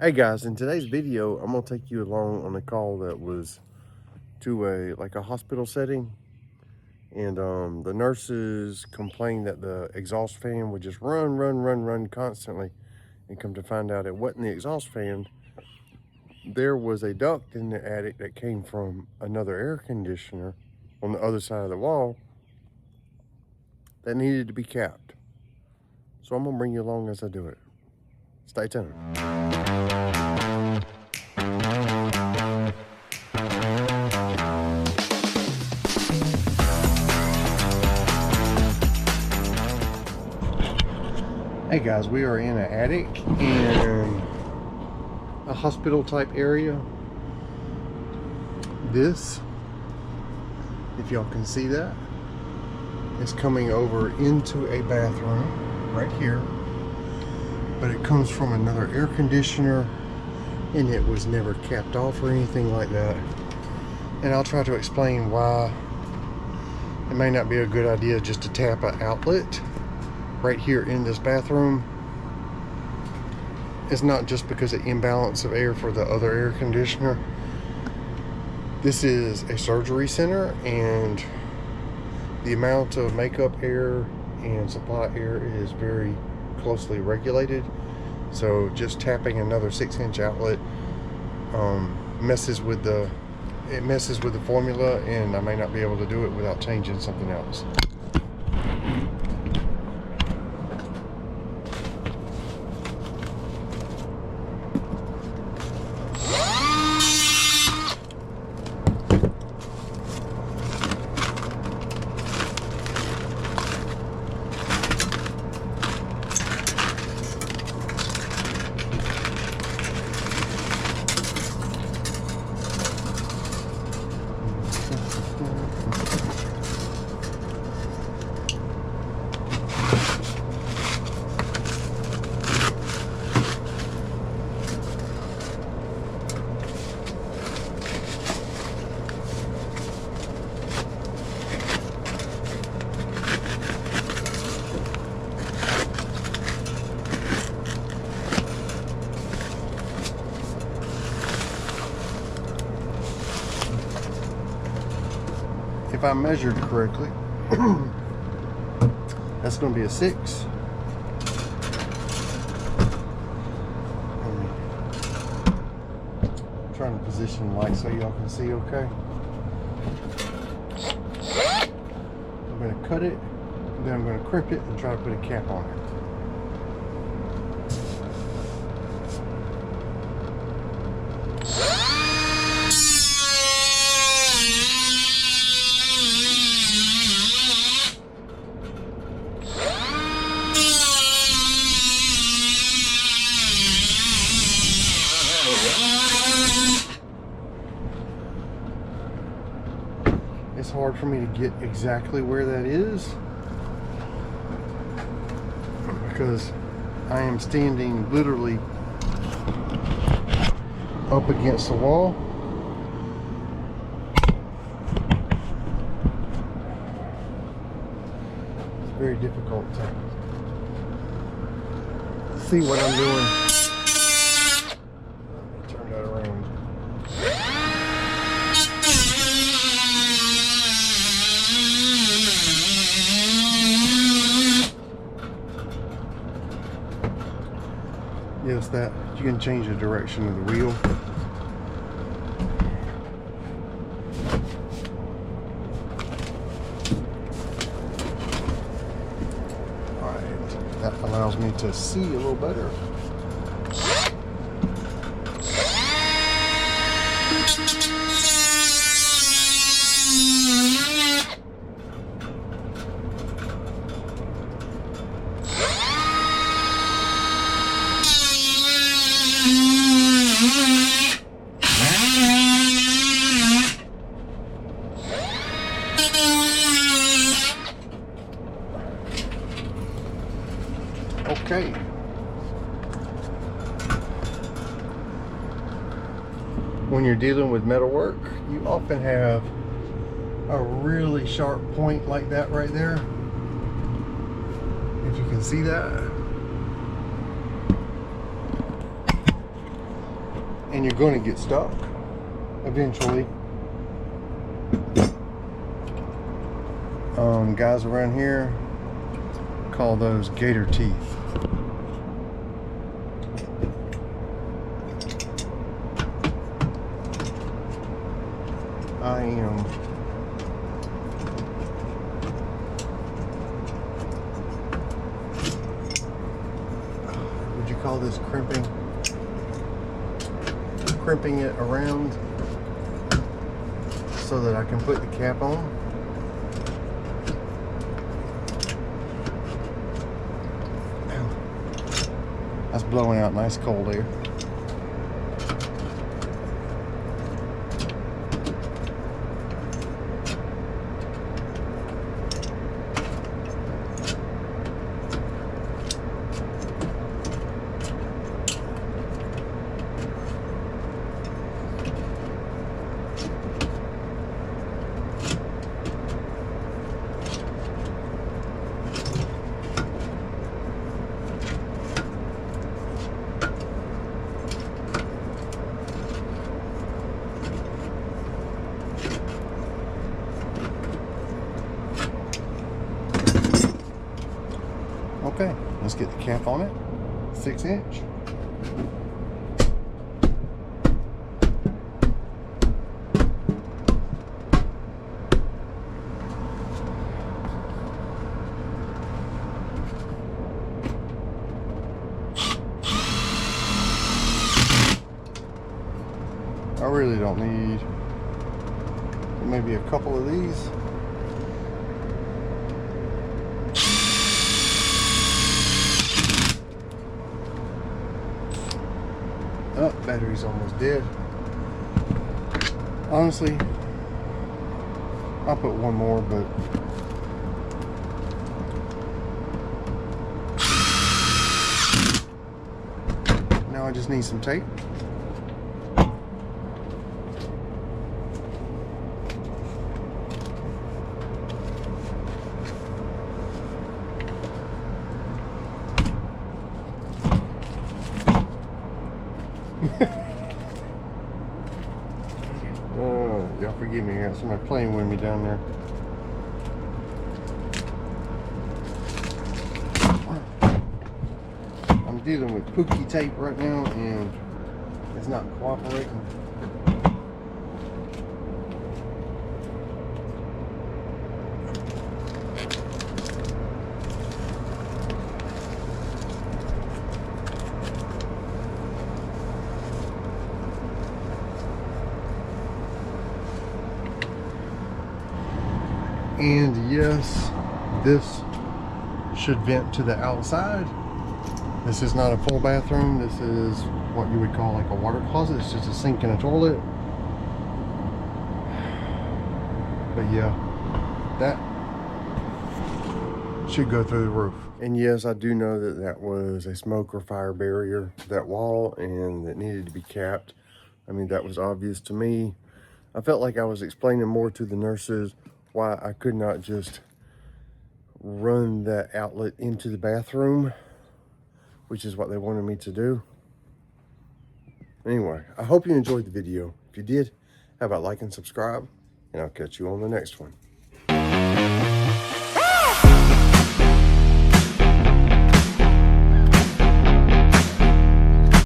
Hey guys, in today's video, I'm gonna take you along on a call that was to a hospital setting, and the nurses complained that the exhaust fan would just run constantly, and come to find out it wasn't the exhaust fan. There was a duct in the attic that came from another air conditioner on the other side of the wall that needed to be capped. So I'm gonna bring you along as I do it. Stay tuned. Hey guys, we are in an attic in a hospital type area. This, if y'all can see that, is coming over into a bathroom right here, but it comes from another air conditioner and it was never capped off or anything like that. And I'll try to explain why it may not be a good idea just to tap an outlet right here in this bathroom. It's not just because of imbalance of air for the other air conditioner. This is a surgery center, and the amount of makeup air and supply air is very closely regulated. So just tapping another 6-inch outlet messes with the formula, and I may not be able to do it without changing something else. If I measured correctly, that's going to be a 6. I'm trying to position the light so y'all can see okay. I'm going to cut it, and then I'm going to crimp it and try to put a cap on it. It's hard for me to get exactly where that is because I am standing literally up against the wall. It's very difficult to see what I'm doing. Let me turn that around. Yes, that you can change the direction of the wheel. Alright, that allows me to see a little better. Okay. When you're dealing with metal work, you often have a really sharp point like that right there. If you can see that. and you're going to get stuck eventually. Guys around here call those gator teeth. I am would you call this crimping? Crimping it around so that I can put the cap on. That's blowing out nice cold air. Okay, let's get the cap on it, 6-inch. I really don't need maybe a couple of these. Oh, battery's almost dead. Honestly, I'll put one more, but now I just need some tape. Oh, y'all forgive me, I got somebody playing with me down there. I'm dealing with pookie tape right now and it's not cooperating. And yes, this should vent to the outside. This is not a full bathroom. This is what you would call like a water closet. It's just a sink and a toilet. But yeah, that should go through the roof. And yes, I do know that that was a smoke or fire barrier, that wall, and that needed to be capped. I mean, that was obvious to me. I felt like I was explaining more to the nurses why I could not just run that outlet into the bathroom, which is what they wanted me to do. Anyway, I hope you enjoyed the video. If you did, how about like and subscribe, and I'll catch you on the next one.